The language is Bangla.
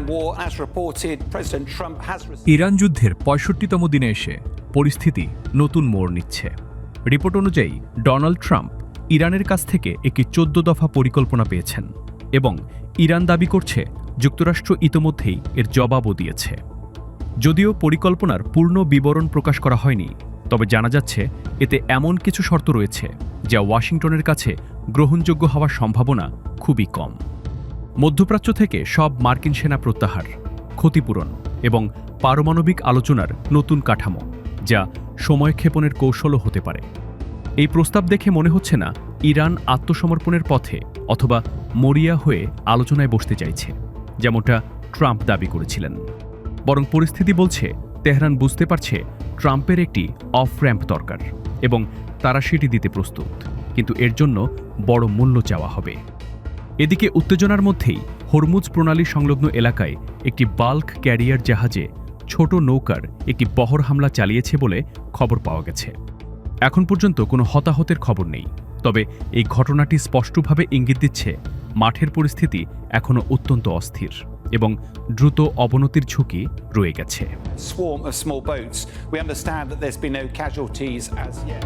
war. As reported, President Trump has Iran যুদ্ধের ৬৫তম দিনে এসে পরিস্থিতি নতুন মোড় নিচ্ছে। রিপোর্ট অনুযায়ী ডোনাল্ড ট্রাম্প ইরানের কাছ থেকে একটি ১৪ দফা পরিকল্পনা পেয়েছেন এবং ইরান দাবি করছে যুক্তরাষ্ট্র ইতোমধ্যেই এর জবাবও দিয়েছে। যদিও পরিকল্পনার পূর্ণ বিবরণ প্রকাশ করা হয়নি, তবে জানা যাচ্ছে এতে এমন কিছু শর্ত রয়েছে যা ওয়াশিংটনের কাছে গ্রহণযোগ্য হওয়ার সম্ভাবনা খুবই কম। মধ্যপ্রাচ্য থেকে সব মার্কিন সেনা প্রত্যাহার, ক্ষতিপূরণ এবং পারমাণবিক আলোচনার নতুন কাঠামো, যা সময়ক্ষেপণের কৌশলও হতে পারে। এই প্রস্তাব দেখে মনে হচ্ছে না ইরান আত্মসমর্পণের পথে অথবা মরিয়া হয়ে আলোচনায় বসতে চাইছে, যেমনটা ট্রাম্প দাবি করেছিলেন। বরং পরিস্থিতি বলছে তেহরান বুঝতে পারছে ট্রাম্পের একটি অফ র্যাম্প দরকার এবং তারা সেটি দিতে প্রস্তুত, কিন্তু এর জন্য বড় মূল্য চাওয়া হবে। এদিকে উত্তেজনার মধ্যেই হরমুজ প্রণালী সংলগ্ন এলাকায় একটি বাল্ক ক্যারিয়ার জাহাজে ছোট নৌকার একটি বহর হামলা চালিয়েছে বলে খবর পাওয়া গেছে। এখন পর্যন্ত কোনো হতাহতের খবর নেই, তবে এই ঘটনাটি স্পষ্টভাবে ইঙ্গিত দিচ্ছে মাঠের পরিস্থিতি এখনও অত্যন্ত অস্থির এবং দ্রুত অবনতির ঝুঁকি রয়ে গেছে। swarm of small boats. We understand that there's been no casualties as yet.